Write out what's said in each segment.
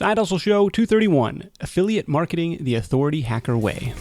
Side Hustle Show 231, Affiliate Marketing the Authority Hacker Way.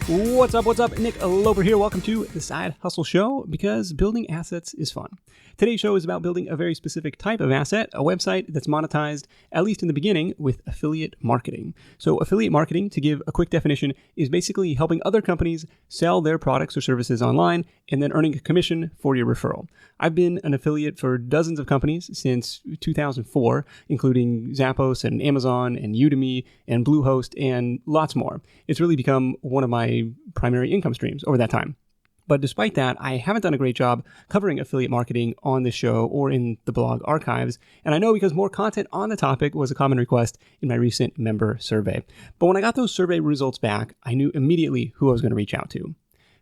What's up? Nick Loper here. Welcome to the Side Hustle Show, because building assets is fun. Today's show is about building a very specific type of asset, a website that's monetized, at least in the beginning, with affiliate marketing. So affiliate marketing, to give a quick definition, is basically helping other companies sell their products or services online and then earning a commission for your referral. I've been an affiliate for dozens of companies since 2004, including Zappos and Amazon and Udemy and Bluehost and lots more. It's really become one of my primary income streams over that time. But despite that, I haven't done a great job covering affiliate marketing on this show or in the blog archives. And I know because more content on the topic was a common request in my recent member survey. But when I got those survey results back, I knew immediately who I was going to reach out to.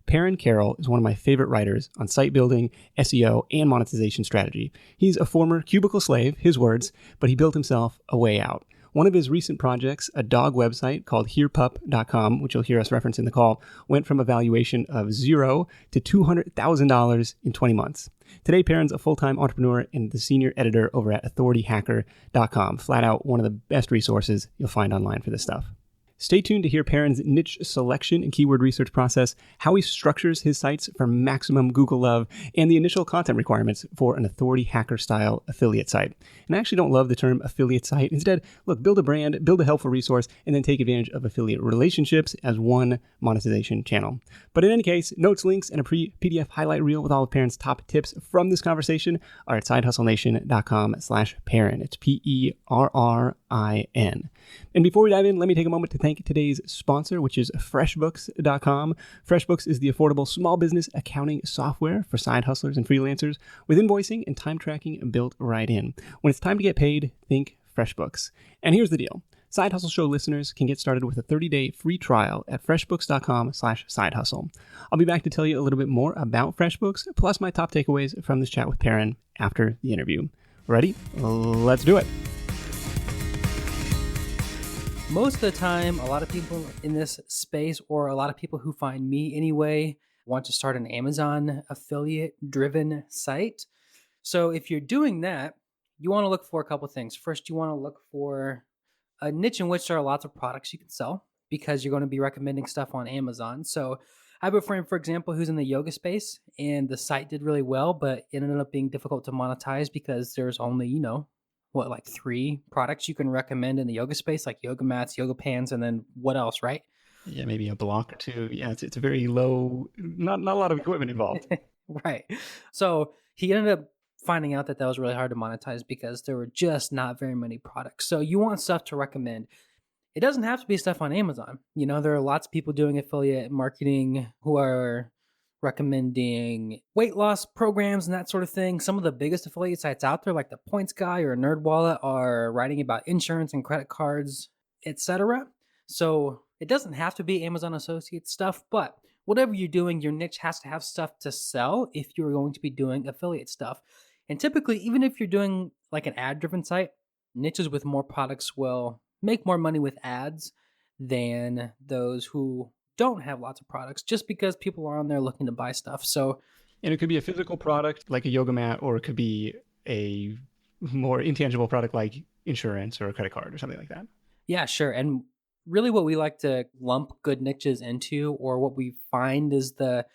Perrin Carrell is one of my favorite writers on site building, SEO, and monetization strategy. He's a former cubicle slave, his words, but he built himself a way out. One of his recent projects, a dog website called herepup.com, which you'll hear us reference in the call, went from a valuation of $0 to $200,000 in 20 months. Today, Perrin's a full-time entrepreneur and the senior editor over at AuthorityHacker.com. Flat out one of the best resources you'll find online for this stuff. Stay tuned to hear Perrin's niche selection and keyword research process, how he structures his sites for maximum Google love, and the initial content requirements for an Authority Hacker style affiliate site. And I actually don't love the term affiliate site. Instead, look, build a brand, build a helpful resource, and then take advantage of affiliate relationships as one monetization channel. But in any case, notes, links, and a PDF highlight reel with all of Perrin's top tips from this conversation are at sidehustlenation.com/Perrin. It's PERRIN. And before we dive in, let me take a moment to thank today's sponsor, which is FreshBooks.com. FreshBooks is the affordable small business accounting software for side hustlers and freelancers with invoicing and time tracking built right in. When it's time to get paid, think FreshBooks. And here's the deal. Side Hustle Show listeners can get started with a 30-day free trial at freshbooks.com/sidehustle. I'll be back to tell you a little bit more about FreshBooks, plus my top takeaways from this chat with Perrin after the interview. Ready? Let's do it. Most of the time, a lot of people in this space, or a lot of people who find me anyway, want to start an Amazon affiliate-driven site. So if you're doing that, you want to look for a couple things. First, you want to look for a niche in which there are lots of products you can sell, because you're going to be recommending stuff on Amazon. So I have a friend, for example, who's in the yoga space, and the site did really well, but it ended up being difficult to monetize because there's only, like 3 products you can recommend in the yoga space, like yoga mats, yoga pants, and then what else, right? Yeah, maybe a block or two. Yeah, it's a very low, not a lot of equipment involved. Right. So he ended up finding out that was really hard to monetize because there were just not very many products. So you want stuff to recommend. It doesn't have to be stuff on Amazon. There are lots of people doing affiliate marketing who are recommending weight loss programs and that sort of thing. Some of the biggest affiliate sites out there, like the Points Guy or NerdWallet, are writing about insurance and credit cards, etc. So it doesn't have to be Amazon Associates stuff, but whatever you're doing, your niche has to have stuff to sell if you're going to be doing affiliate stuff. And typically, even if you're doing like an ad-driven site, niches with more products will make more money with ads than those who don't have lots of products, just because people are on there looking to buy stuff. So, and it could be a physical product like a yoga mat, or it could be a more intangible product like insurance or a credit card or something like that. Yeah, sure. And really what we like to lump good niches into, or what we find is the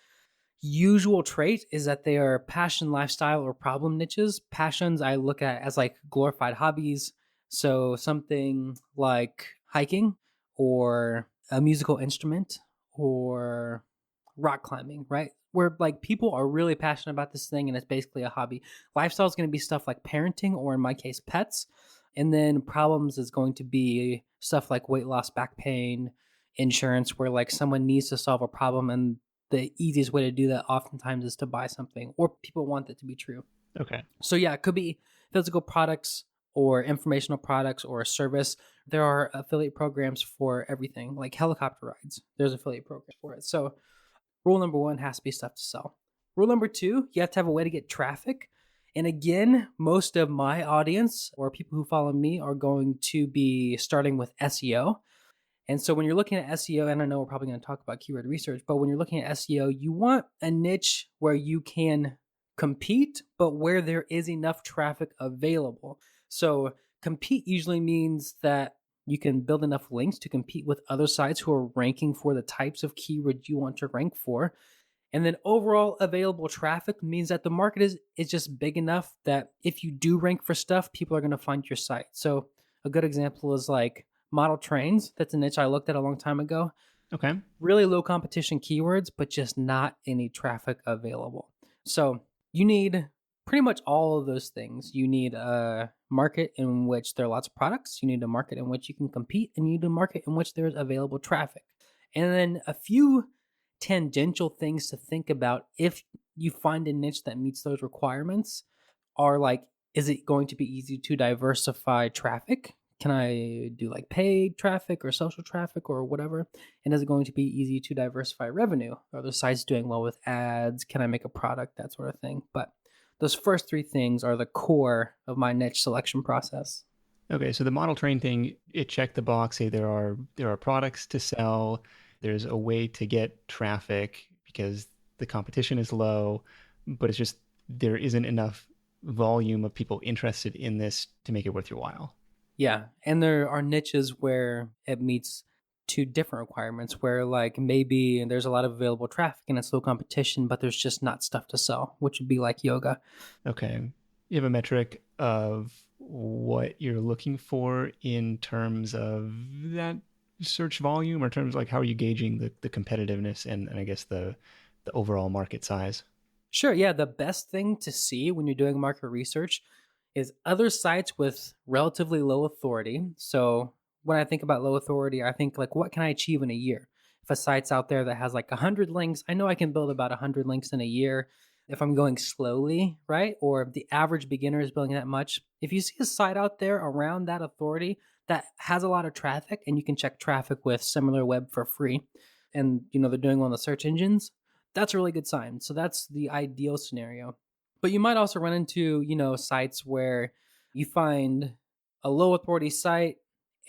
usual trait, is that they are passion, lifestyle, or problem niches. Passions I look at as like glorified hobbies. So something like hiking, or a musical instrument, or rock climbing, right? Where like people are really passionate about this thing and it's basically a hobby. Lifestyle is going to be stuff like parenting, or in my case, pets. And then problems is going to be stuff like weight loss, back pain, insurance, where like someone needs to solve a problem, and the easiest way to do that oftentimes is to buy something, or people want that to be true. Okay. So yeah, it could be physical products or informational products or a service. There are affiliate programs for everything, like helicopter rides. There's affiliate programs for it. So rule number 1 has to be stuff to sell. Rule number 2, you have to have a way to get traffic. And again, most of my audience, or people who follow me, are going to be starting with SEO. And so when you're looking at SEO, and I know we're probably going to talk about keyword research, but when you're looking at SEO, you want a niche where you can compete, but where there is enough traffic available. So compete usually means that you can build enough links to compete with other sites who are ranking for the types of keywords you want to rank for. And then overall available traffic means that the market is just big enough that if you do rank for stuff, people are going to find your site. So a good example is like model trains. That's a niche I looked at a long time ago. Okay. Really low competition keywords, but just not any traffic available. So you need pretty much all of those things. You need a market in which there are lots of products. You need a market in which you can compete, and you need a market in which there's available traffic. And then a few tangential things to think about if you find a niche that meets those requirements are like, is it going to be easy to diversify traffic? Can I do like paid traffic or social traffic or whatever? And is it going to be easy to diversify revenue? Are the sites doing well with ads? Can I make a product? That sort of thing. But those first three things are the core of my niche selection process. Okay, so the model train thing, it checked the box, say there are products to sell, there's a way to get traffic because the competition is low, but it's just there isn't enough volume of people interested in this to make it worth your while. Yeah, and there are niches where it meets two different requirements where like maybe there's a lot of available traffic and it's low competition, but there's just not stuff to sell, which would be like yoga. Okay. You have a metric of what you're looking for in terms of that search volume, or in terms of like how are you gauging the competitiveness and I guess the overall market size? Sure, yeah, the best thing to see when you're doing market research is other sites with relatively low authority. So when I think about low authority, I think like, what can I achieve in a year? If a site's out there that has like 100 links, I know I can build about 100 links in a year if I'm going slowly, right? Or if the average beginner is building that much. If you see a site out there around that authority that has a lot of traffic and you can check traffic with SimilarWeb for free and they're doing well on the search engines, that's a really good sign. So that's the ideal scenario. But you might also run into, sites where you find a low authority site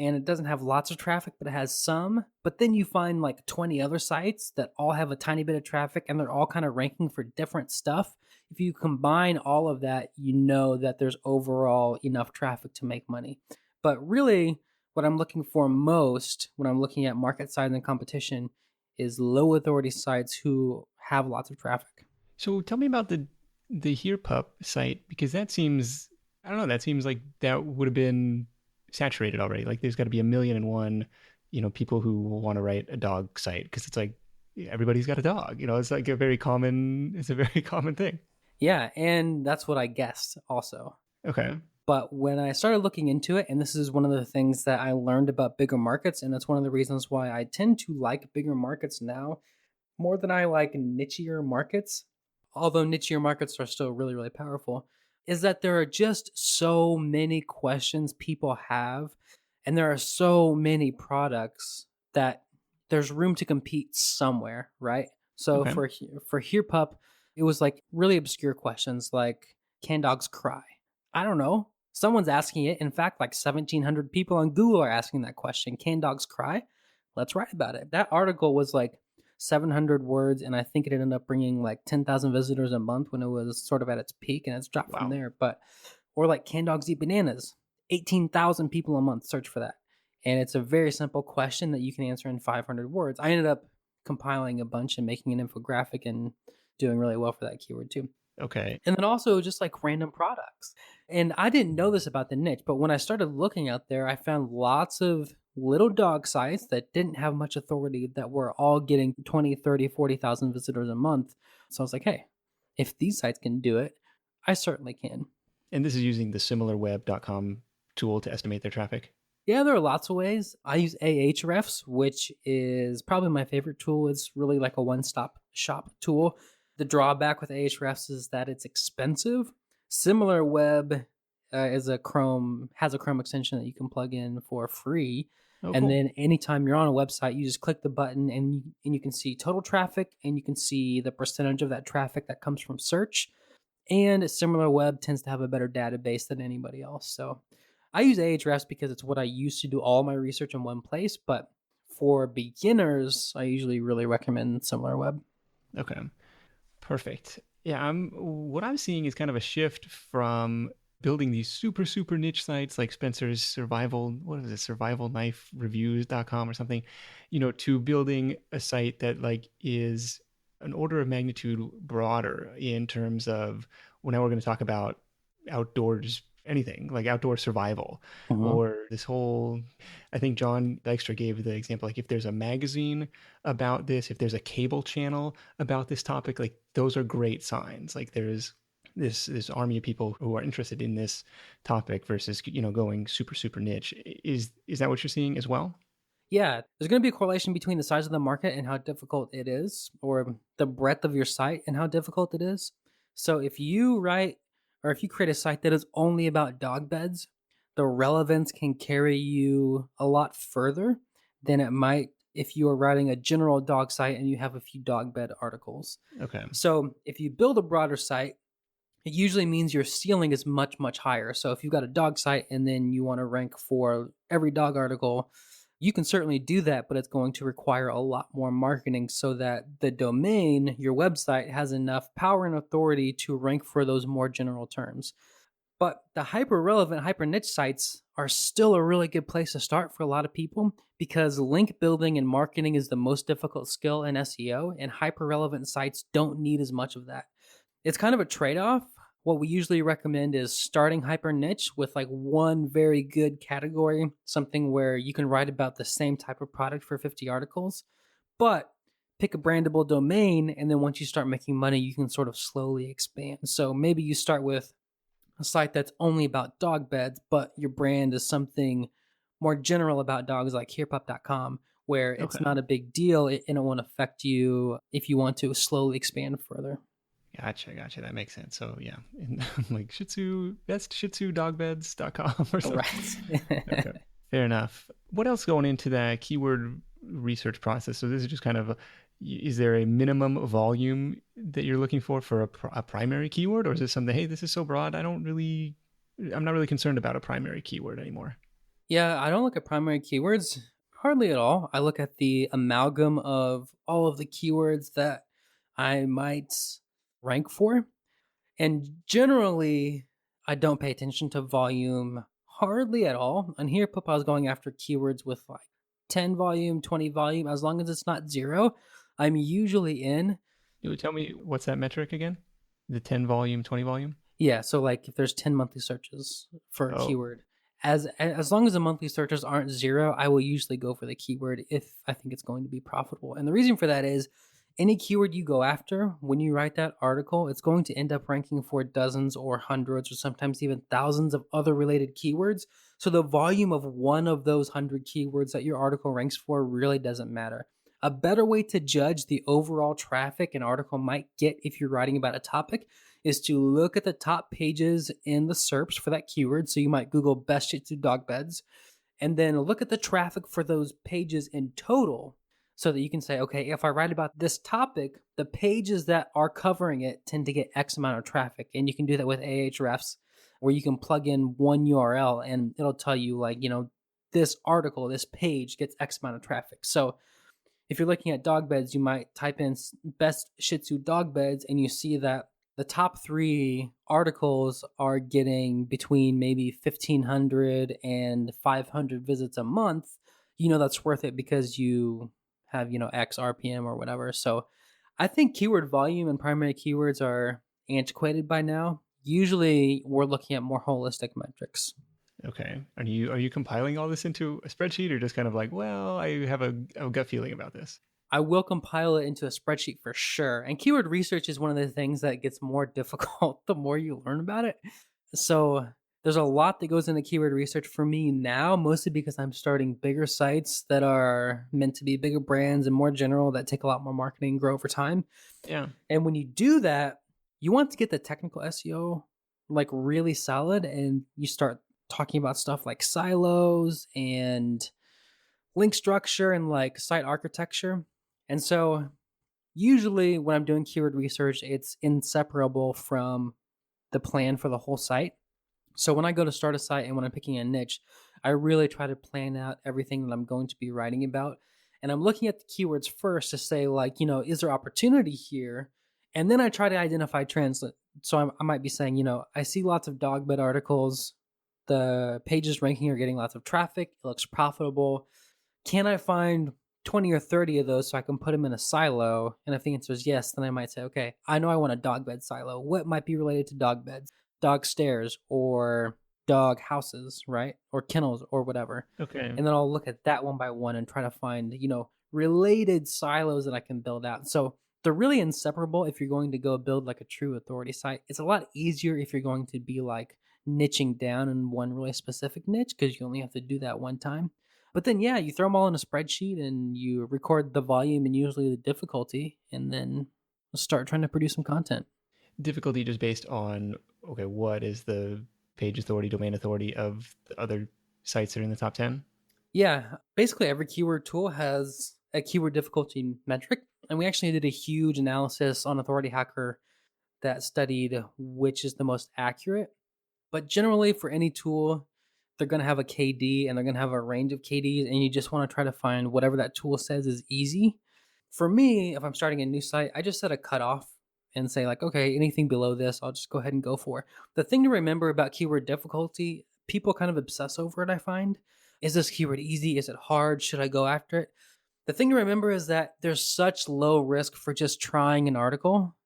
and it doesn't have lots of traffic, but it has some. But then you find like 20 other sites that all have a tiny bit of traffic and they're all kind of ranking for different stuff. If you combine all of that, you know that there's overall enough traffic to make money. But really, what I'm looking for most when I'm looking at market size and competition is low authority sites who have lots of traffic. So tell me about the HerePup site, because that seems, I don't know, that seems like that would have been saturated already. Like there's got to be 1,000,001, people who want to write a dog site because it's like everybody's got a dog. It's like it's a very common thing. Yeah, and that's what I guessed also. Okay. But when I started looking into it, and this is one of the things that I learned about bigger markets, and that's one of the reasons why I tend to like bigger markets now more than I like nichier markets, although nichier markets are still really, really powerful, is that there are just so many questions people have, and there are so many products that there's room to compete somewhere, right? So Okay. for HerePup, it was like really obscure questions like, can dogs cry? I don't know. Someone's asking it. In fact, like 1,700 people on Google are asking that question. Can dogs cry? Let's write about it. That article was like 700 words, and I think it ended up bringing like 10,000 visitors a month when it was sort of at its peak, and it's dropped from there. Or like, can dogs eat bananas? 18,000 people a month search for that. And it's a very simple question that you can answer in 500 words. I ended up compiling a bunch and making an infographic and doing really well for that keyword too. Okay. And then also just like random products. And I didn't know this about the niche, but when I started looking out there, I found lots of little dog sites that didn't have much authority that were all getting 20, 30, 40,000 visitors a month. So I was like, hey, if these sites can do it, I certainly can. And this is using the similarweb.com tool to estimate their traffic? Yeah, there are lots of ways. I use Ahrefs, which is probably my favorite tool. It's really like a one-stop shop tool. The drawback with Ahrefs is that it's expensive. SimilarWeb has a Chrome extension that you can plug in for free. Oh, and cool. then anytime you're on a website, you just click the button and you can see total traffic and you can see the percentage of that traffic that comes from search. And SimilarWeb tends to have a better database than anybody else. So I use Ahrefs because it's what I used to do all my research in one place. But for beginners, I usually really recommend SimilarWeb. Okay. Perfect. Yeah, what I'm seeing is kind of a shift from building these super niche sites like Spencer's survival, what is it, survivalknifereviews.com or something, to building a site that like is an order of magnitude broader in terms of, well, now we're going to talk about outdoors, anything like outdoor survival, Mhm. or this whole, I think John Dykstra gave the example, like if there's a magazine about this, if there's a cable channel about this topic, like those are great signs. Like there's this army of people who are interested in this topic versus going super niche. Is that what you're seeing as well? Yeah, there's going to be a correlation between the size of the market and how difficult it is, or the breadth of your site and how difficult it is. So if you write or if you create a site that is only about dog beds, the relevance can carry you a lot further than it might if you are writing a general dog site and you have a few dog bed articles. Okay. So if you build a broader site, it usually means your ceiling is much higher. So if you've got a dog site and then you want to rank for every dog article, you can certainly do that, but it's going to require a lot more marketing so that the domain, your website, has enough power and authority to rank for those more general terms. But the hyper relevant, hyper niche sites are still a really good place to start for a lot of people because link building and marketing is the most difficult skill in SEO, and hyper relevant sites don't need as much of that. It's kind of a trade-off. What we usually recommend is starting hyper niche with like one very good category, something where you can write about the same type of product for 50 articles, but pick a brandable domain. And then once you start making money, you can sort of slowly expand. So maybe you start with a site that's only about dog beds, but your brand is something more general about dogs like herepup.com, where it's Okay. not a big deal and it won't affect you if you want to slowly expand further. Gotcha. That makes sense. So yeah, like Shih Tzu, best Shih Tzu dogbeds.com or something. Right. Okay. Fair enough. What else going into that keyword research process? So this is just kind of, is there a minimum volume that you're looking for a primary keyword? Or is it something, hey, this is so broad, I'm not really concerned about a primary keyword anymore? Yeah, I don't look at primary keywords hardly at all. I look at the amalgam of all of the keywords that I might rank for. And generally, I don't pay attention to volume hardly at all. And here, Papa is going after keywords with like 10 volume, 20 volume. As long as it's not zero, I'm usually in. You would tell me, what's that metric again? The 10 volume, 20 volume? Yeah, so like if there's 10 monthly searches for a Oh, keyword, as long as the monthly searches aren't zero, I will usually go for the keyword if I think it's going to be profitable. And the reason for that is any keyword you go after, when you write that article, it's going to end up ranking for dozens or hundreds or sometimes even thousands of other related keywords. So the volume of one of those 100 keywords that your article ranks for really doesn't matter. A better way to judge the overall traffic an article might get if you're writing about a topic is to look at the top pages in the SERPs for that keyword. So you might Google best Shih Tzu dog beds, and then look at the traffic for those pages in total so that you can say, okay, if I write about this topic, the pages that are covering it tend to get X amount of traffic. And you can do that with Ahrefs, where you can plug in one URL and it'll tell you, like, this article, this page gets X amount of traffic. So if you're looking at dog beds, you might type in best Shih Tzu dog beds and you see that the top 3 articles are getting between maybe 1,500 and 500 visits a month. That's worth it because you have, X RPM or whatever. So I think keyword volume and primary keywords are antiquated by now. Usually we're looking at more holistic metrics. okay. Are you compiling all this into a spreadsheet, or just kind of like, well, I have a gut feeling about this? I will compile it into a spreadsheet for sure. And keyword research is one of the things that gets more difficult the more you learn about it. So there's a lot that goes into keyword research for me now, mostly because I'm starting bigger sites that are meant to be bigger brands and more general that take a lot more marketing and grow over time. Yeah. And when you do that, you want to get the technical SEO like really solid, and you start talking about stuff like silos and link structure and like site architecture. And so usually when I'm doing keyword research, it's inseparable from the plan for the whole site. So when I go to start a site and when I'm picking a niche, I really try to plan out everything that I'm going to be writing about. And I'm looking at the keywords first to say, like, is there opportunity here? And then I try to identify trends. So I might be saying, I see lots of dog bed articles. The pages ranking are getting lots of traffic. It looks profitable. Can I find 20 or 30 of those so I can put them in a silo? And if the answer is yes, then I might say, okay, I know I want a dog bed silo. What might be related to dog beds? Dog stairs or dog houses, right? Or kennels or whatever. Okay. And then I'll look at that one by one and try to find, related silos that I can build out. So they're really inseparable if you're going to go build like a true authority site. It's a lot easier if you're going to be like niching down in one really specific niche because you only have to do that one time. But then, yeah, you throw them all in a spreadsheet and you record the volume and usually the difficulty, and then start trying to produce some content. Difficulty just based on, okay, what is the page authority, domain authority of the other sites that are in the top 10? Yeah, basically every keyword tool has a keyword difficulty metric. And we actually did a huge analysis on AuthorityHacker that studied which is the most accurate. But generally, for any tool, they're going to have a KD and they're going to have a range of KDs, and you just want to try to find whatever that tool says is easy. For me, if I'm starting a new site, I just set a cutoff and say like, okay, anything below this, I'll just go ahead and go for. The thing to remember about keyword difficulty, people kind of obsess over it, I find. Is this keyword easy? Is it hard? Should I go after it? The thing to remember is that there's such low risk for just trying an article.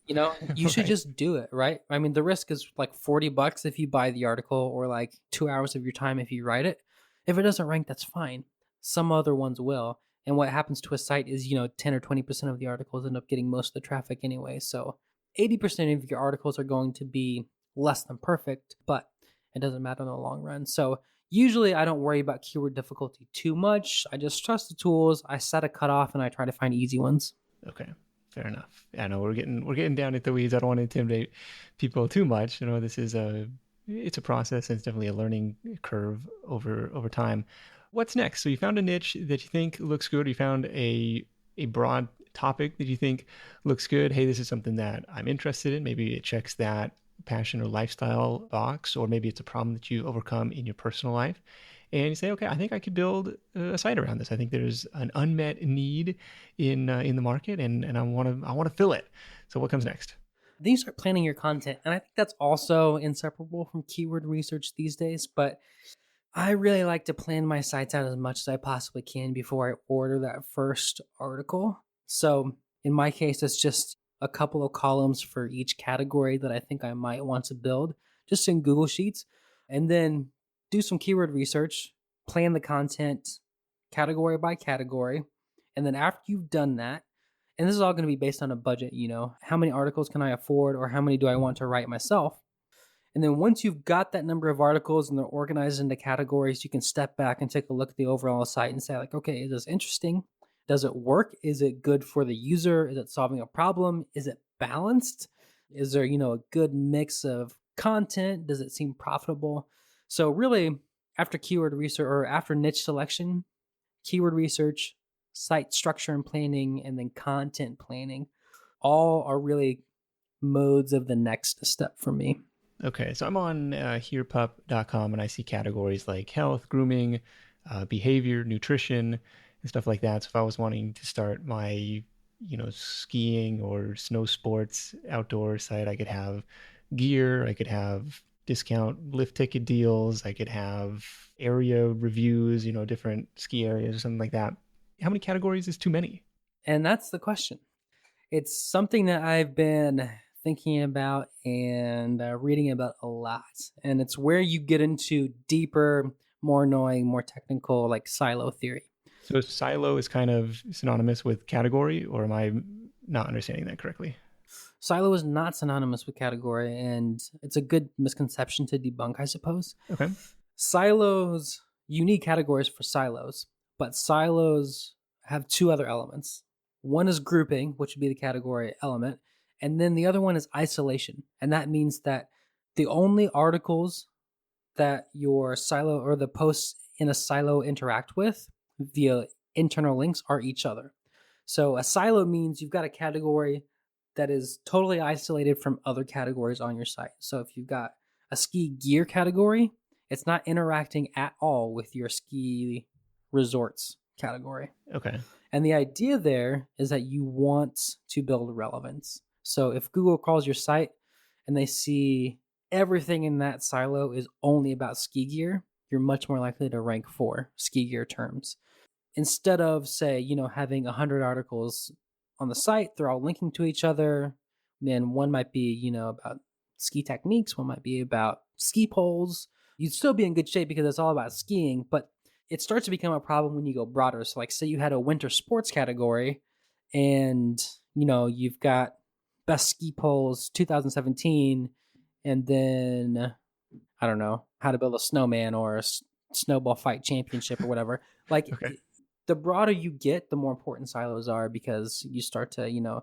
You should Right. just do it, right? I mean, the risk is like $40 if you buy the article or like 2 hours of your time if you write it. If it doesn't rank, that's fine. Some other ones will. And what happens to a site is, 10 or 20% of the articles end up getting most of the traffic anyway. So 80% of your articles are going to be less than perfect, but it doesn't matter in the long run. So usually I don't worry about keyword difficulty too much. I just trust the tools. I set a cutoff and I try to find easy ones. Okay. Fair enough. I know we're getting down into the weeds. I don't want to intimidate people too much. This is it's a process, and it's definitely a learning curve over time. What's next? So you found a niche that you think looks good. You found a broad topic that you think looks good. Hey, this is something that I'm interested in. Maybe it checks that passion or lifestyle box, or maybe it's a problem that you overcome in your personal life. And you say, okay, I think I could build a site around this. I think there's an unmet need in the market, and I want to fill it. So what comes next? Then you start planning your content, and I think that's also inseparable from keyword research these days. But I really like to plan my sites out as much as I possibly can before I order that first article. So in my case, it's just a couple of columns for each category that I think I might want to build, just in Google Sheets, and then do some keyword research, plan the content category by category. And then after you've done that, and this is all going to be based on a budget, how many articles can I afford or how many do I want to write myself? And then once you've got that number of articles and they're organized into categories, you can step back and take a look at the overall site and say like, okay, is this interesting? Does it work? Is it good for the user? Is it solving a problem? Is it balanced? Is there, a good mix of content? Does it seem profitable? So really, after keyword research or after niche selection, keyword research, site structure and planning, and then content planning, all are really modes of the next step for me. Okay, so I'm on herepup.com, and I see categories like health, grooming, behavior, nutrition, and stuff like that. So if I was wanting to start my, skiing or snow sports outdoor site, I could have gear, I could have discount lift ticket deals, I could have area reviews, different ski areas or something like that. How many categories is too many? And that's the question. It's something that I've been thinking about and reading about a lot. And it's where you get into deeper, more annoying, more technical, like silo theory. So silo is kind of synonymous with category, or am I not understanding that correctly? Silo is not synonymous with category, and it's a good misconception to debunk, I suppose. Okay. Silos, you need categories for silos, but silos have two other elements. One is grouping, which would be the category element, and then the other one is isolation. And that means that the only articles that your silo or the posts in a silo interact with via internal links are each other. So a silo means you've got a category that is totally isolated from other categories on your site. So if you've got a ski gear category, it's not interacting at all with your ski resorts category. Okay. And the idea there is that you want to build relevance. So if Google crawls your site and they see everything in that silo is only about ski gear, you're much more likely to rank for ski gear terms. Instead of, say, having 100 articles on the site, they're all linking to each other. Then one might be, about ski techniques, one might be about ski poles. You'd still be in good shape because it's all about skiing, but it starts to become a problem when you go broader. So, like, say you had a winter sports category and, you've got best ski poles 2017, and then, I don't know, how to build a snowman or a snowball fight championship or whatever. Like, Okay. the broader you get, the more important silos are because you start to,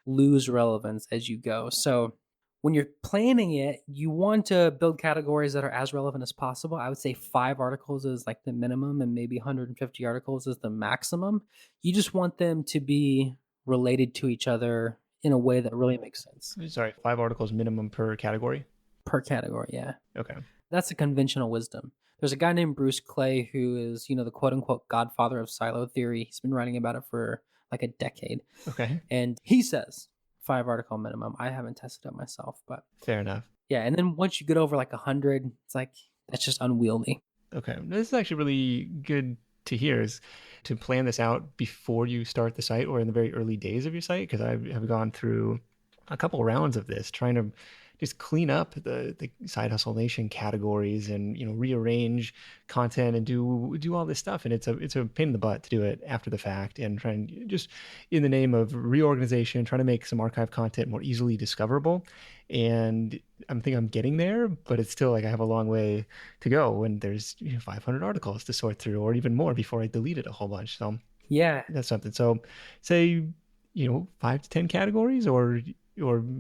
lose relevance as you go. So when you're planning it, you want to build categories that are as relevant as possible. I would say 5 articles is like the minimum and maybe 150 articles is the maximum. You just want them to be related to each other in a way that really makes sense. Sorry, 5 articles minimum per category? Per category, yeah. Okay. That's a conventional wisdom. There's a guy named Bruce Clay who is, the quote unquote godfather of silo theory. He's been writing about it for like a decade. Okay. And he says 5 article minimum. I haven't tested it myself, but Fair enough. yeah. And then once you get over like 100, it's like, that's just unwieldy. Okay. This is actually really good to hear, is to plan this out before you start the site or in the very early days of your site, because I have gone through a couple rounds of this trying to just clean up the Side Hustle Nation categories and rearrange content and do all this stuff, and it's a pain in the butt to do it after the fact, and trying just in the name of reorganization, trying to make some archive content more easily discoverable. And I'm getting there, but it's still like I have a long way to go when there's 500 articles to sort through, or even more before I deleted a whole bunch. So yeah, that's something. So say 5 to 10 categories or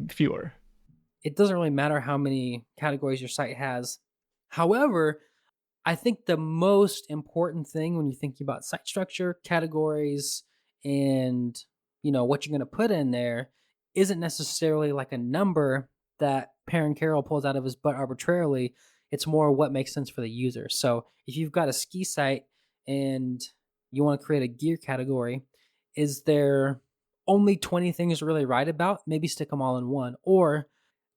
fewer. It doesn't really matter how many categories your site has. However, I think the most important thing when you're thinking about site structure, categories, and what you're going to put in there isn't necessarily like a number that Perrin Carrell pulls out of his butt arbitrarily. It's more what makes sense for the user. So if you've got a ski site and you want to create a gear category, is there only 20 things to really write about? Maybe stick them all in one. Or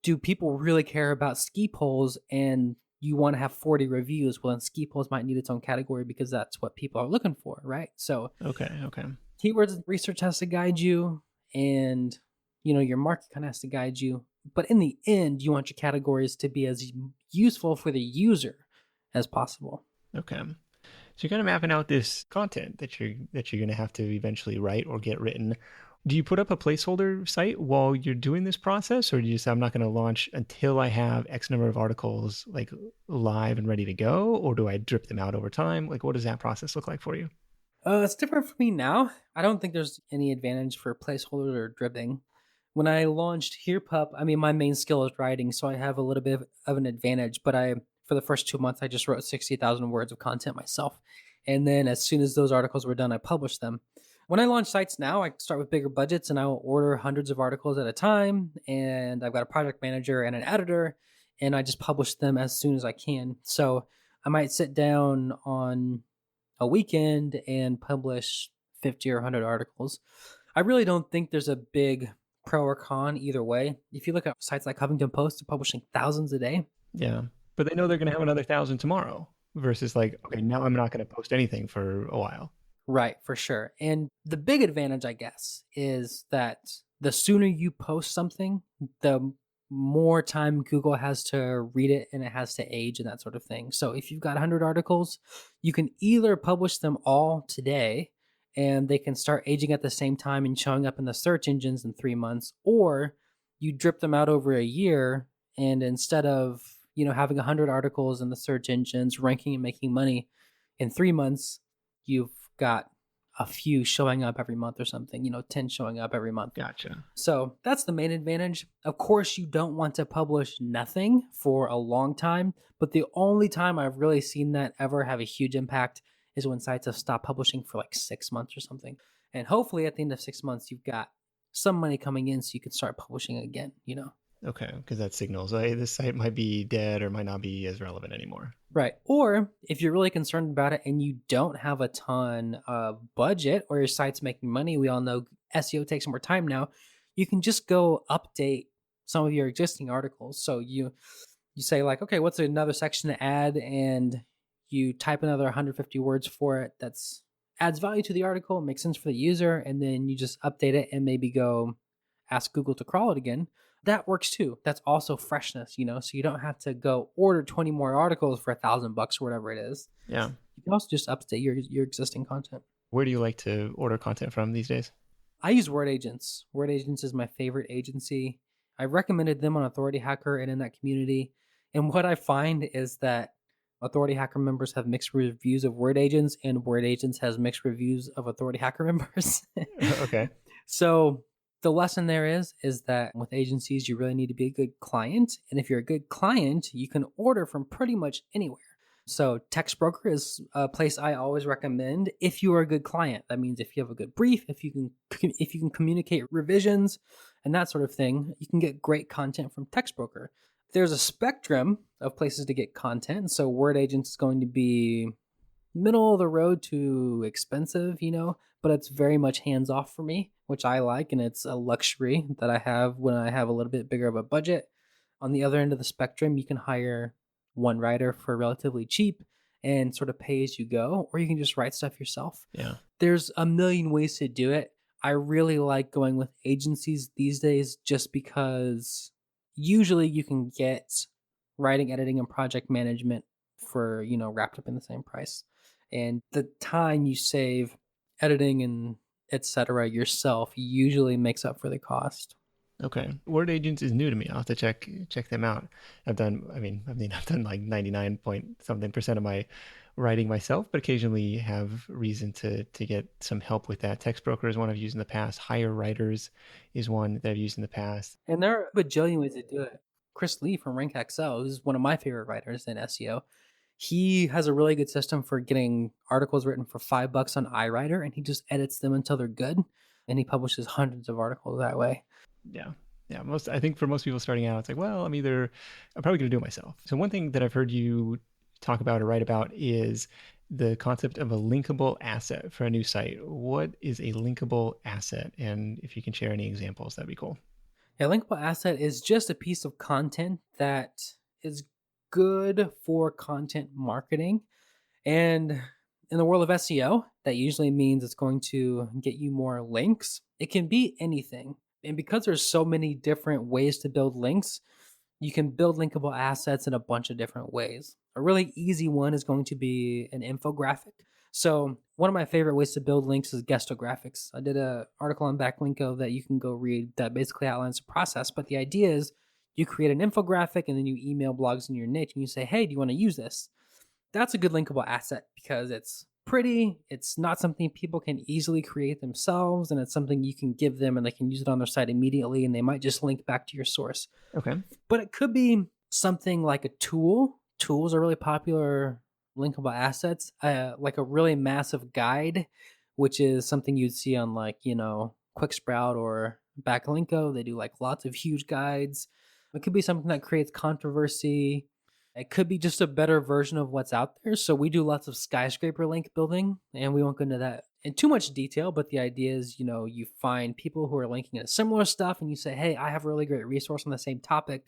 do people really care about ski poles and you want to have 40 reviews? Well, then ski poles might need its own category because that's what people are looking for, right? So Okay. keywords research has to guide you, and your market kind of has to guide you. But in the end, you want your categories to be as useful for the user as possible. Okay. So you're kind of mapping out this content that you're going to have to eventually write or get written. Do you put up a placeholder site while you're doing this process, or do you say I'm not going to launch until I have X number of articles like live and ready to go, or do I drip them out over time? Like, what does that process look like for you? It's different for me now. I don't think there's any advantage for placeholders or dripping. When I launched HerePup, my main skill is writing, so I have a little bit of an advantage. But for the first 2 months, I just wrote 60,000 words of content myself. And then as soon as those articles were done, I published them. When I launch sites now, I start with bigger budgets and I will order hundreds of articles at a time. And I've got a project manager and an editor, and I just publish them as soon as I can. So I might sit down on a weekend and publish 50 or 100 articles. I really don't think there's a big pro or con either way. If you look at sites like Huffington Post, they're publishing thousands a day. Yeah. But they know they're going to have another 1,000 tomorrow versus like, okay, now I'm not going to post anything for a while. Right, for sure. And the big advantage, I guess, is that the sooner you post something, the more time Google has to read it and it has to age and that sort of thing. So if you've got 100 articles, you can either publish them all today and they can start aging at the same time and showing up in the search engines in 3 months, or you drip them out over a year, and instead of having 100 articles in the search engines ranking and making money in 3 months, you've got a few showing up every month or something, 10 showing up every month. Gotcha. So that's the main advantage. Of course, you don't want to publish nothing for a long time, but the only time I've really seen that ever have a huge impact is when sites have stopped publishing for like 6 months or something. And hopefully at the end of 6 months, you've got some money coming in so you can start publishing again, Okay, because that signals, hey, this site might be dead or might not be as relevant anymore. Right. Or if you're really concerned about it and you don't have a ton of budget, or your site's making money, we all know SEO takes more time now, you can just go update some of your existing articles. So you say like, okay, what's another section to add? And you type another 150 words for it that's adds value to the article, makes sense for the user, and then you just update it and maybe go ask Google to crawl it again. That works too. That's also freshness, so you don't have to go order 20 more articles for $1,000 or whatever it is. Yeah. You can also just update your existing content. Where do you like to order content from these days? I use Word Agents. Word Agents is my favorite agency. I recommended them on Authority Hacker and in that community. And what I find is that Authority Hacker members have mixed reviews of Word Agents, and Word Agents has mixed reviews of Authority Hacker members. Okay. So the lesson there is that with agencies, you really need to be a good client. And if you're a good client, you can order from pretty much anywhere. So TextBroker is a place I always recommend if you are a good client. That means if you have a good brief, if you can communicate revisions and that sort of thing, you can get great content from TextBroker. There's a spectrum of places to get content. So Word Agents is going to be middle of the road to expensive, but it's very much hands off for me, which I like. And it's a luxury that I have when I have a little bit bigger of a budget. On the other end of the spectrum, you can hire one writer for relatively cheap and sort of pay as you go, or you can just write stuff yourself. Yeah. There's a million ways to do it. I really like going with agencies these days just because usually you can get writing, editing, and project management for, wrapped up in the same price. And the time you save editing and etc. yourself usually makes up for the cost. Okay. Word Agents is new to me. I'll have to check them out. I've done like 99 point something percent of my writing myself, but occasionally have reason to get some help with that. TextBroker is one I've used in the past. Hire Writers is one that I've used in the past. And there are a bajillion ways to do it. Chris Lee from RankXL, who's one of my favorite writers in SEO, he has a really good system for getting articles written for $5 on iWriter, and he just edits them until they're good, and he publishes hundreds of articles that way. Yeah. I think for most people starting out, it's like, well, I'm probably going to do it myself. So one thing that I've heard you talk about or write about is the concept of a linkable asset for a new site. What is a linkable asset? And if you can share any examples, that'd be cool. A linkable asset is just a piece of content that is good for content marketing. And in the world of SEO, that usually means it's going to get you more links. It can be anything. And because there's so many different ways to build links, you can build linkable assets in a bunch of different ways. A really easy one is going to be an infographic. So one of my favorite ways to build links is guestographics. I did an article on Backlinko that you can go read that basically outlines the process. But the idea is you create an infographic and then you email blogs in your niche and you say, hey, do you want to use this? That's a good linkable asset because it's pretty, it's not something people can easily create themselves, and it's something you can give them and they can use it on their site immediately, and they might just link back to your source. Okay. But it could be something like a tool. Tools are really popular linkable assets, like a really massive guide, which is something you'd see on like, QuickSprout or Backlinko. They do like lots of huge guides. It could be something that creates controversy. It could be just a better version of what's out there. So we do lots of skyscraper link building, and we won't go into that in too much detail, but the idea is, you find people who are linking at similar stuff and you say, hey, I have a really great resource on the same topic.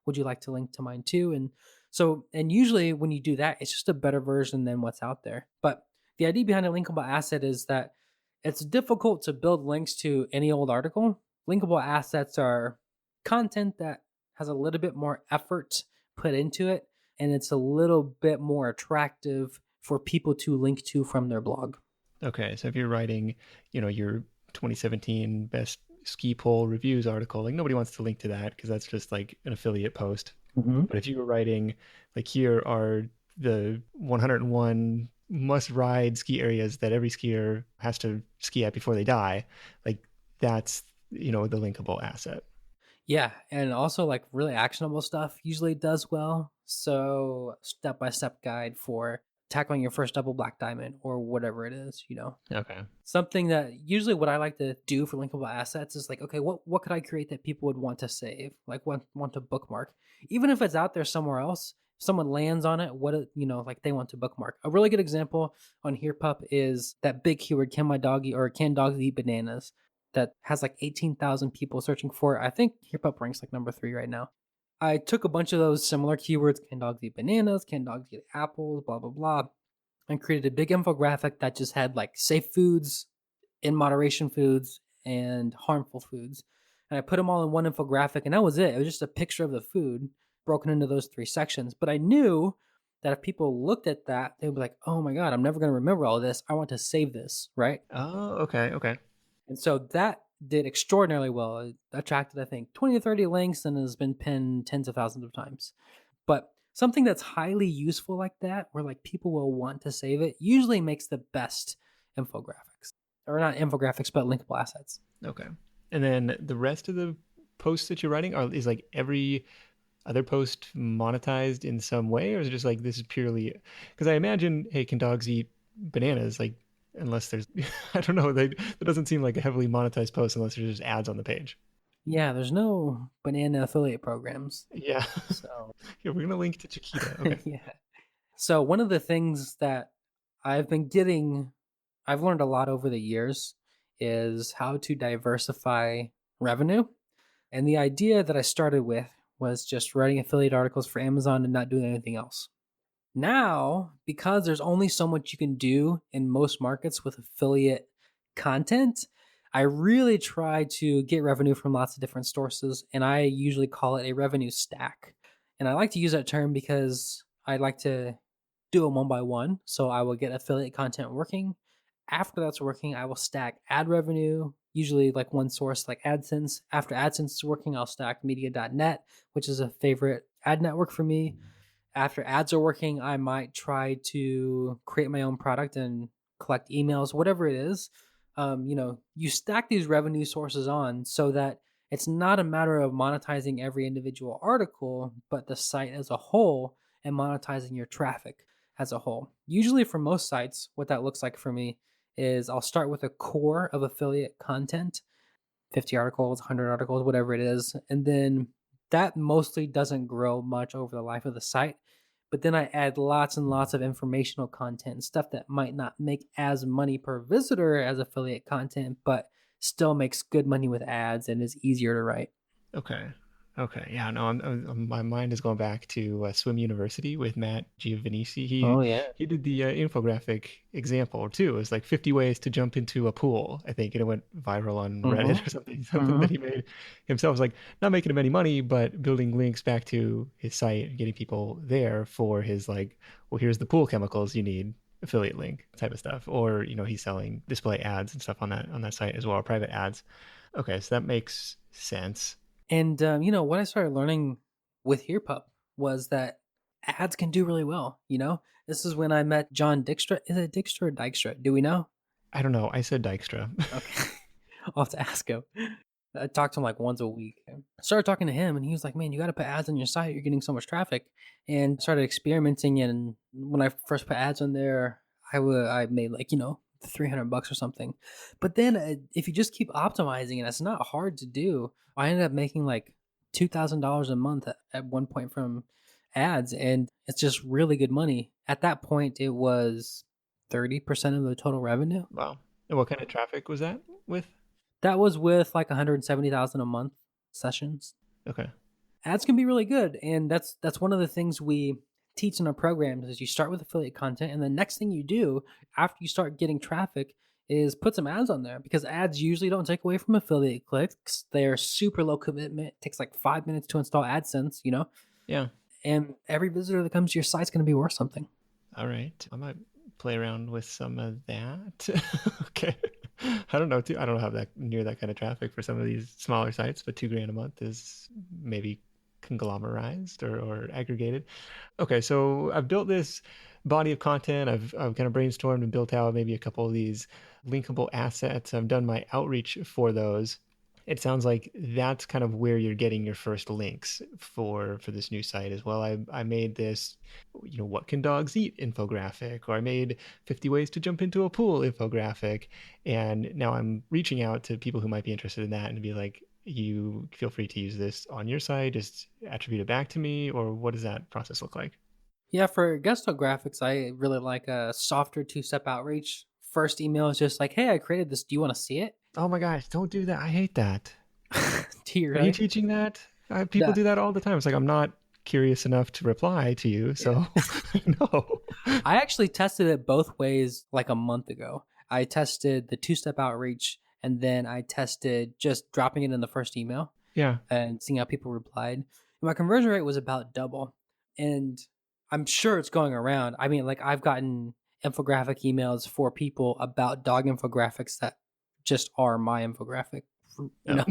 Would you like to link to mine too? And usually when you do that, it's just a better version than what's out there. But the idea behind a linkable asset is that it's difficult to build links to any old article. Linkable assets are content that has a little bit more effort put into it, and it's a little bit more attractive for people to link to from their blog. Okay, so if you're writing, your 2017 best ski pole reviews article, like nobody wants to link to that because that's just like an affiliate post. Mm-hmm. But if you were writing, like, here are the 101 must-ride ski areas that every skier has to ski at before they die, like that's, the linkable asset. Yeah, and also like really actionable stuff usually does well. So step-by-step guide for tackling your first double black diamond or whatever it is, Okay. Something that usually what I like to do for linkable assets is like, okay, what could I create that people would want to save, like want to bookmark, even if it's out there somewhere else. If someone lands on it, like they want to bookmark. A really good example on HerePup is that big keyword, can dogs eat bananas? that has like 18,000 people searching for it. I think HearPup ranks like number 3 right now. I took a bunch of those similar keywords, can dogs eat bananas, can dogs eat apples, blah, blah, blah, and created a big infographic that just had like safe foods, in moderation foods, and harmful foods. And I put them all in one infographic, and that was it. It was just a picture of the food broken into those 3 sections. But I knew that if people looked at that, they'd be like, oh my God, I'm never going to remember all this. I want to save this, right? Oh, okay, okay. And so that did extraordinarily well. It attracted, I think, 20 to 30 links and has been pinned tens of thousands of times. But something that's highly useful like that, where like people will want to save it, usually makes the best infographics. Or not infographics, but linkable assets. Okay. And then the rest of the posts that you're writing is like every other post monetized in some way, or is it just like this is purely because I imagine, hey, can dogs eat bananas? Like, unless there's, I don't know, that doesn't seem like a heavily monetized post unless there's just ads on the page. Yeah, there's no banana affiliate programs. Yeah. So yeah, we're gonna link to Chiquita. Okay. yeah. So one of the things that I've learned a lot over the years is how to diversify revenue. And the idea that I started with was just writing affiliate articles for Amazon and not doing anything else. Now, because there's only so much you can do in most markets with affiliate content, I really try to get revenue from lots of different sources, and I usually call it a revenue stack. And I like to use that term because I like to do them one by one. So I will get affiliate content working. After that's working, I will stack ad revenue, usually like one source like AdSense. After AdSense is working, I'll stack media.net, which is a favorite ad network for me. After ads are working, I might try to create my own product and collect emails, whatever it is. You stack these revenue sources on so that it's not a matter of monetizing every individual article, but the site as a whole and monetizing your traffic as a whole. Usually for most sites, what that looks like for me is I'll start with a core of affiliate content, 50 articles, 100 articles, whatever it is. And then that mostly doesn't grow much over the life of the site. But then I add lots and lots of informational content, stuff that might not make as money per visitor as affiliate content, but still makes good money with ads and is easier to write. Okay. Okay. Yeah. No, my mind is going back to Swim University with Matt Giovannisi. He did the infographic example too. It was like 50 ways to jump into a pool, I think, and it went viral on Reddit or something that he made himself. It was like not making him any money, but building links back to his site and getting people there for his like, well, here's the pool chemicals you need, affiliate link type of stuff. Or, he's selling display ads and stuff on that site as well, private ads. Okay. So that makes sense. And, what I started learning with HearPup was that ads can do really well. This is when I met John Dykstra. Is it Dykstra or Dykstra? Do we know? I don't know. I said Dykstra. Okay. I'll have to ask him. I talk to him like once a week. I started talking to him and he was like, man, you got to put ads on your site. You're getting so much traffic. And started experimenting. And when I first put ads on there, I made like, $300 or something. But then if you just keep optimizing it, it's not hard to do. I ended up making like $2,000 a month at one point from ads, and it's just really good money. At that point, it was 30% of the total revenue. Wow. And what kind of traffic was that with? That was with like 170,000 a month sessions. Okay. Ads can be really good, and that's one of the things we teach in our programs is you start with affiliate content, and the next thing you do after you start getting traffic is put some ads on there, because ads usually don't take away from affiliate clicks. They're super low commitment. It takes like 5 minutes to install AdSense, Yeah. And every visitor that comes to your site's going to be worth something. All right. I might play around with some of that. Okay. I don't know. I don't have that near that kind of traffic for some of these smaller sites, but $2,000 a month is maybe conglomerized or aggregated. Okay, so I've built this body of content. I've kind of brainstormed and built out maybe a couple of these linkable assets. I've done my outreach for those. It sounds like that's kind of where you're getting your first links for this new site as well. I made this, what can dogs eat infographic, or I made 50 ways to jump into a pool infographic. And now I'm reaching out to people who might be interested in that and be like, you feel free to use this on your site, just attribute it back to me, or what does that process look like? Yeah, for Gusto graphics, I really like a softer two-step outreach. First email is just like, hey, I created this. Do you want to see it? Oh my gosh, don't do that. I hate that. Do you Are you really? teaching that? People The, do that all the time. It's like, I'm not curious enough to reply to you, yeah. so no. I actually tested it both ways like a month ago. I tested the two-step outreach and then I tested just dropping it in the first email Yeah. and seeing how people replied. And my conversion rate was about double. And I'm sure it's going around. I mean, like I've gotten infographic emails for people about dog infographics that just are my infographic, you Oh. know,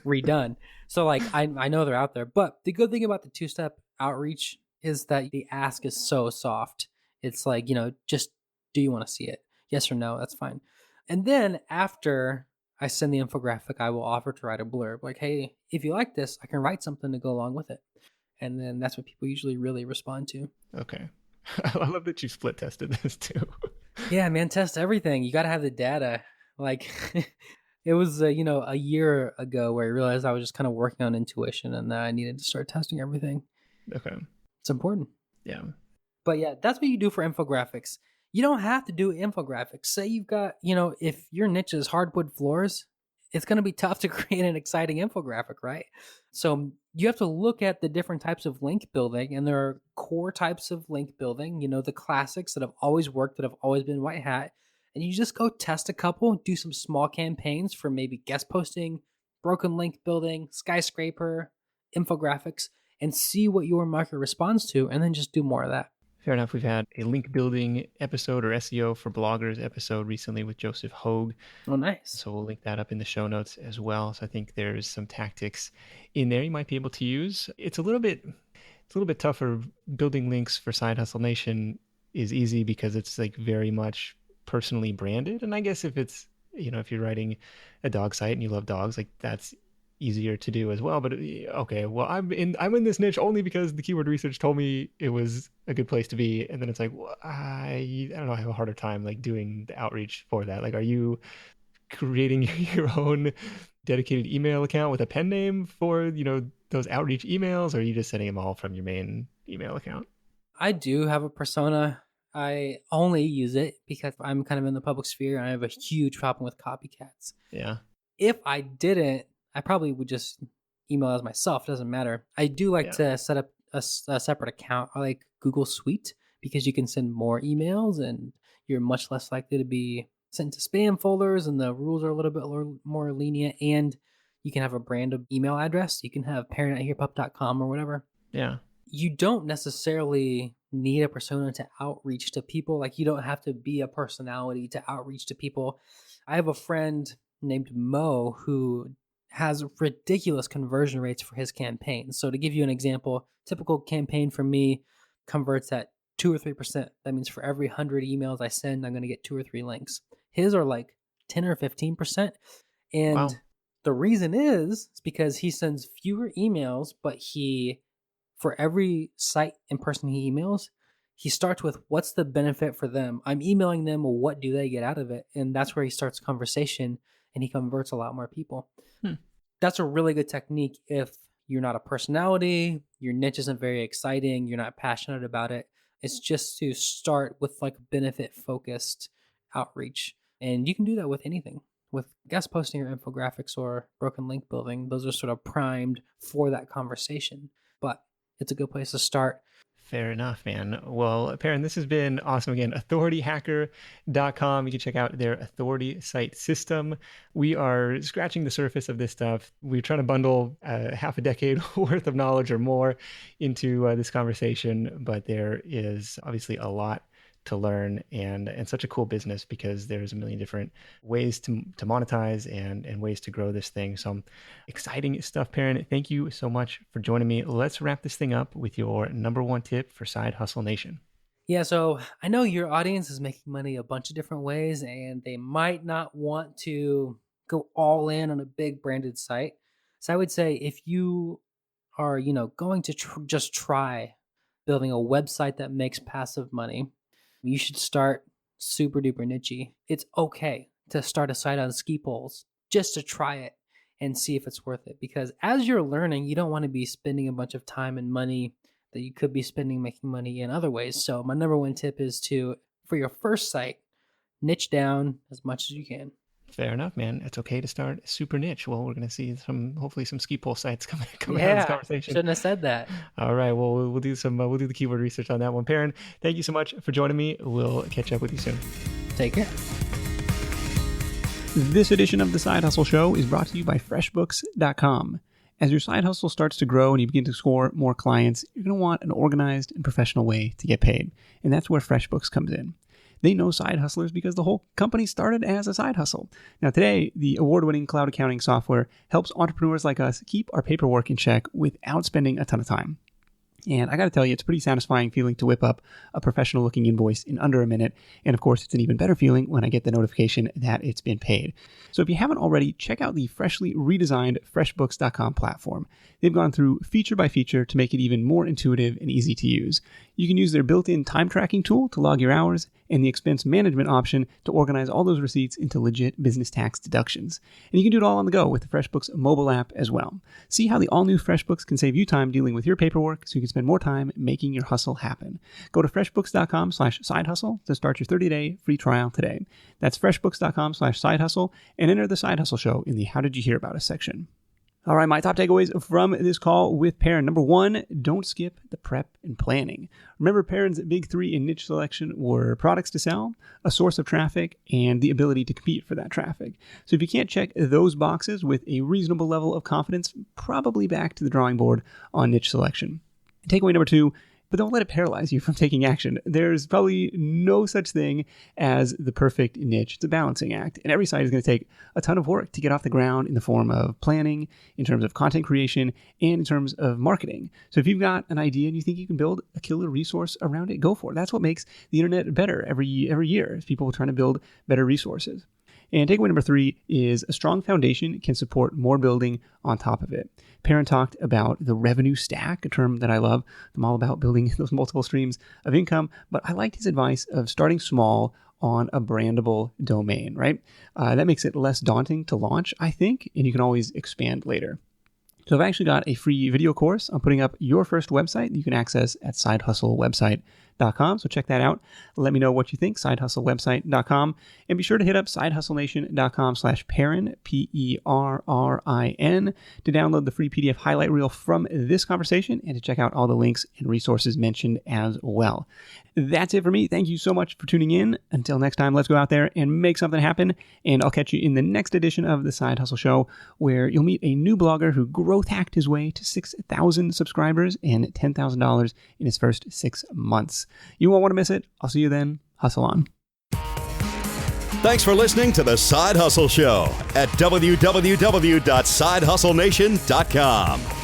redone. So like I know they're out there. But the good thing about the two-step outreach is that the ask is so soft. It's like, just do you want to see it? Yes or no, that's fine. And then after I send the infographic, I will offer to write a blurb like, hey, if you like this, I can write something to go along with it. And then that's what people usually really respond to. Okay. I love that you split tested this too. Yeah, man, test everything. You got to have the data. Like, it was, a year ago where I realized I was just kind of working on intuition and that I needed to start testing everything. Okay. It's important. Yeah. But yeah, that's what you do for infographics. You don't have to do infographics. Say you've got, if your niche is hardwood floors, it's going to be tough to create an exciting infographic, right? So you have to look at the different types of link building, and there are core types of link building, the classics that have always worked, that have always been white hat. And you just go test a couple, do some small campaigns for maybe guest posting, broken link building, skyscraper, infographics, and see what your market responds to, and then just do more of that. Fair enough. We've had a link building episode or SEO for bloggers episode recently with Joseph Hogue. Oh, nice. So we'll link that up in the show notes as well. So I think there's some tactics in there you might be able to use. It's a little bit tougher. Building links for Side Hustle Nation is easy because it's like very much personally branded. And I guess if it's, if you're writing a dog site and you love dogs, like that's easier to do as well. But okay, well, I'm in this niche only because the keyword research told me it was a good place to be. And then it's like, well, I don't know, I have a harder time like doing the outreach for that. Like, are you creating your own dedicated email account with a pen name for, those outreach emails, or are you just sending them all from your main email account? I do have a persona. I only use it because I'm kind of in the public sphere and I have a huge problem with copycats. Yeah. If I didn't, I probably would just email as myself. It doesn't matter. I do like to set up a separate account. I like Google Suite because you can send more emails and you're much less likely to be sent to spam folders, and the rules are a little bit more lenient, and you can have a brand email address. You can have perrin@herepup.com or whatever. Yeah. You don't necessarily need a persona to outreach to people. Like, you don't have to be a personality to outreach to people. I have a friend named Mo who has ridiculous conversion rates for his campaigns. So to give you an example, typical campaign for me converts at 2 or 3%. That means for every 100 emails I send, I'm going to get 2 or 3 links. His are like 10 or 15%. And Wow. the reason is because he sends fewer emails, but for every site and person he emails, he starts with, what's the benefit for them? I'm emailing them, well, what do they get out of it? And that's where he starts conversation, and he converts a lot more people. That's a really good technique if you're not a personality, your niche isn't very exciting, you're not passionate about it. It's just to start with like benefit focused outreach. And you can do that with anything. With guest posting or infographics or broken link building, those are sort of primed for that conversation. But it's a good place to start. Fair enough, man. Well, Perrin, this has been awesome. Again, AuthorityHacker.com. You can check out their authority site system. We are scratching the surface of this stuff. We're trying to bundle half a decade worth of knowledge or more into this conversation, but there is obviously a lot to learn, and such a cool business because there's a million different ways to monetize and ways to grow this thing. So exciting stuff, Perrin. Thank you so much for joining me. Let's wrap this thing up with your number one tip for Side Hustle Nation. Yeah, so I know your audience is making money a bunch of different ways, and they might not want to go all in on a big branded site. So I would say if you are, going to just try building a website that makes passive money, you should start super duper niche-y. It's okay to start a site on ski poles just to try it and see if it's worth it. Because as you're learning, you don't want to be spending a bunch of time and money that you could be spending making money in other ways. So my number one tip is to, for your first site, niche down as much as you can. Fair enough, man. It's okay to start super niche. Well, we're going to see hopefully some ski pole sites coming out of this conversation. Shouldn't have said that. All right. Well, we'll do the keyword research on that one. Perrin, thank you so much for joining me. We'll catch up with you soon. Take care. This edition of The Side Hustle Show is brought to you by FreshBooks.com. As your side hustle starts to grow and you begin to score more clients, you're going to want an organized and professional way to get paid. And that's where FreshBooks comes in. They know side hustlers because the whole company started as a side hustle. Now today, the award-winning cloud accounting software helps entrepreneurs like us keep our paperwork in check without spending a ton of time. And I got to tell you, it's a pretty satisfying feeling to whip up a professional looking invoice in under a minute. And of course, it's an even better feeling when I get the notification that it's been paid. So if you haven't already, check out the freshly redesigned FreshBooks.com platform. They've gone through feature by feature to make it even more intuitive and easy to use. You can use their built-in time tracking tool to log your hours and the expense management option to organize all those receipts into legit business tax deductions. And you can do it all on the go with the FreshBooks mobile app as well. See how the all-new FreshBooks can save you time dealing with your paperwork so you can spend more time making your hustle happen. Go to freshbooks.com/sidehustle to start your 30-day free trial today. That's freshbooks.com/sidehustle and enter the Side Hustle Show in the How Did You Hear About Us section. All right, my top takeaways from this call with Perrin. Number one, don't skip the prep and planning. Remember, Perrin's big three in niche selection were products to sell, a source of traffic, and the ability to compete for that traffic. So if you can't check those boxes with a reasonable level of confidence, probably back to the drawing board on niche selection. Takeaway number two, but don't let it paralyze you from taking action. There's probably no such thing as the perfect niche. It's a balancing act. And every site is going to take a ton of work to get off the ground in the form of planning, in terms of content creation, and in terms of marketing. So if you've got an idea and you think you can build a killer resource around it, go for it. That's what makes the internet better every year, is people trying to build better resources. And takeaway number three is a strong foundation can support more building on top of it. Perrin talked about the revenue stack, a term that I love. I'm all about building those multiple streams of income, but I liked his advice of starting small on a brandable domain, right? That makes it less daunting to launch, I think, and you can always expand later. So I've actually got a free video course on putting up your first website that you can access at sidehustlewebsite.com. So check that out. Let me know what you think, sidehustlewebsite.com. And be sure to hit up sidehustlenation.com/Perrin, Perrin, to download the free PDF highlight reel from this conversation and to check out all the links and resources mentioned as well. That's it for me. Thank you so much for tuning in. Until next time, let's go out there and make something happen. And I'll catch you in the next edition of The Side Hustle Show, where you'll meet a new blogger who growth hacked his way to 6,000 subscribers and $10,000 in his first 6 months. You won't want to miss it. I'll see you then. Hustle on. Thanks for listening to The Side Hustle Show at www.sidehustlenation.com.